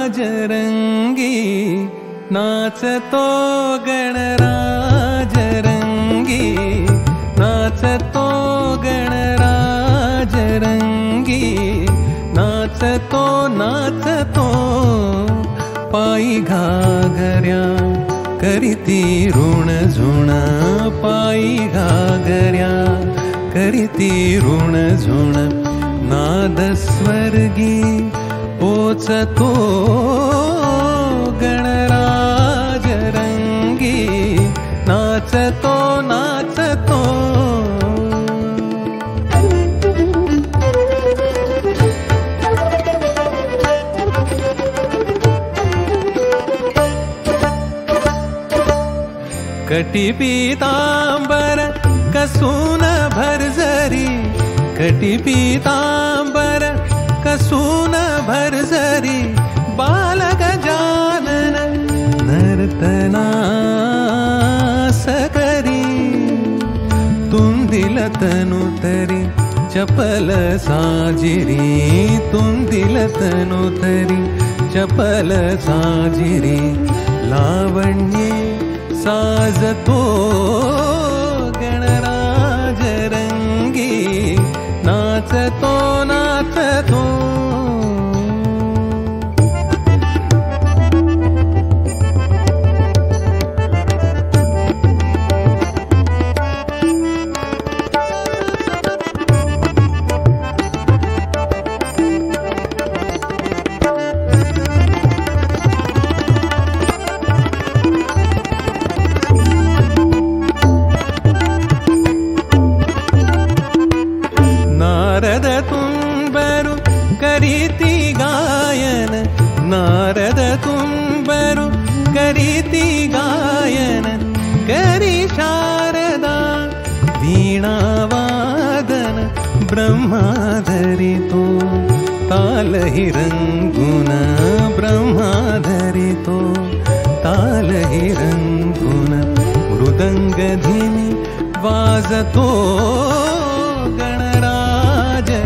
गणराजरंगी नाचतो गणराजरंगी नाचतो गणराजरंगी नाचतो नाचतो पायी घागऱ्या करीती ऋण झुण पायी घागऱ्या करीती ऋण झुण नाद स्वर्गी पोचतो गणराजरंगी नाचतो नाचतो कटी पीतांबर कसून भरजरी कटी पीतांबर कसून भरजरी बालगजानन नर्तनास करी तुम दिल तनु तरी चपल साजिरी तुम दिल तनु तरी चपल साजिरी लावण्ये साजतो गणराजरंगी नाचतो नाचतो नारद तुम्बरु करीति गायन नारद तुम्बरु करीति गायन करी शारदा वीणावादन ब्रह्माधरितो तालहिरंगुन ब्रह्माधरितो तालहिरंगुन मृदंगधिनी वाजतो गणराजरंगी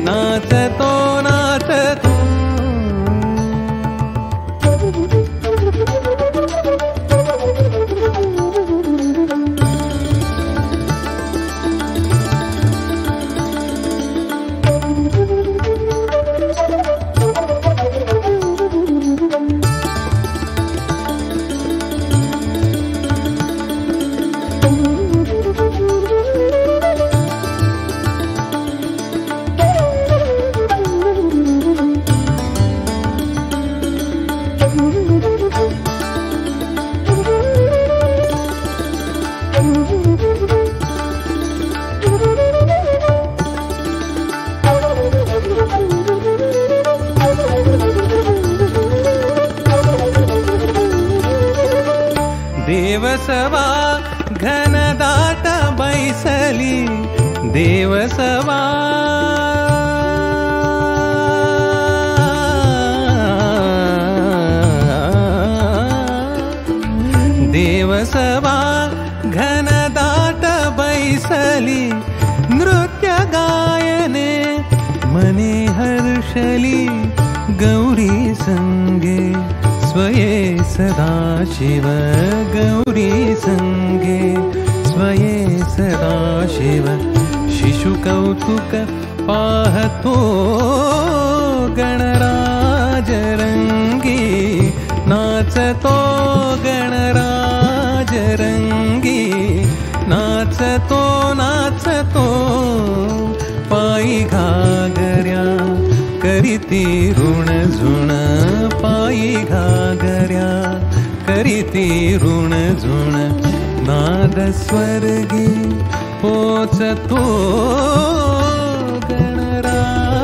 नाचतो नाचतो देवसवा घनदाट बैसली देवसवा देवसवा घनदाट बैसली नृत्य गायने मने हर्षली गौरी संगे स्वये सदाशिव गौरी संगे स्वये सदाशिव शिशुकौतुक पाहतो गणराजरंगी नाचतो गणराजरंगी नाचतो नाचतो पायी घागऱ्या करीती ऋण झुण पायी घागऱ्या करीती ऋण झुण नाद स्वर्गी पोचतो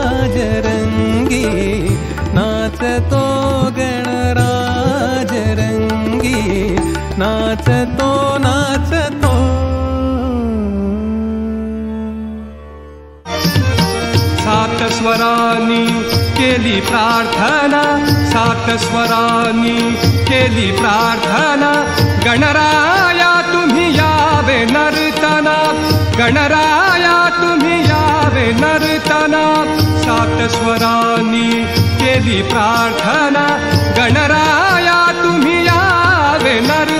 गणराजरंगी नाचतो नाचतो नाचतो. सात स्वरांनी केली प्रार्थना, सात स्वरांनी केली प्रार्थना. गणराया तुम्ही यावे नर्तना, गणराया तुम्ही यावे नर्तना. सात स्वरांनी केली प्रार्थना, गणराया तुम्ही यावे नर्तना.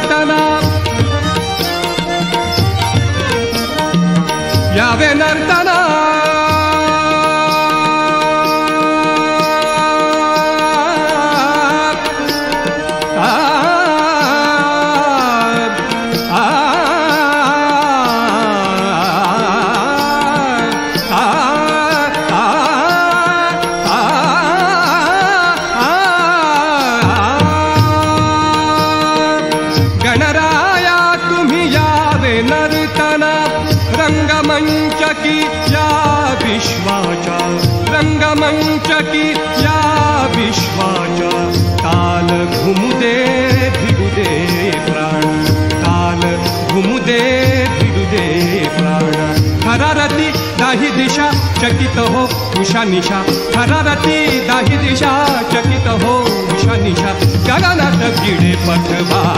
यावे नर्तना. गणराया तुम्ही यावे नर्तना. रंगमंच की या विश्वाचा, रंगमंच की या विश्वाचा. ताल घुमुदे भिडुदे प्राण, ताल घुमुदे भिडुदे प्राण. थरारती दाही दिशा चकित हो उषा निशा, थरारती दाही दिशा चकित हो उषा निशा. गगनात भिडे पथवा.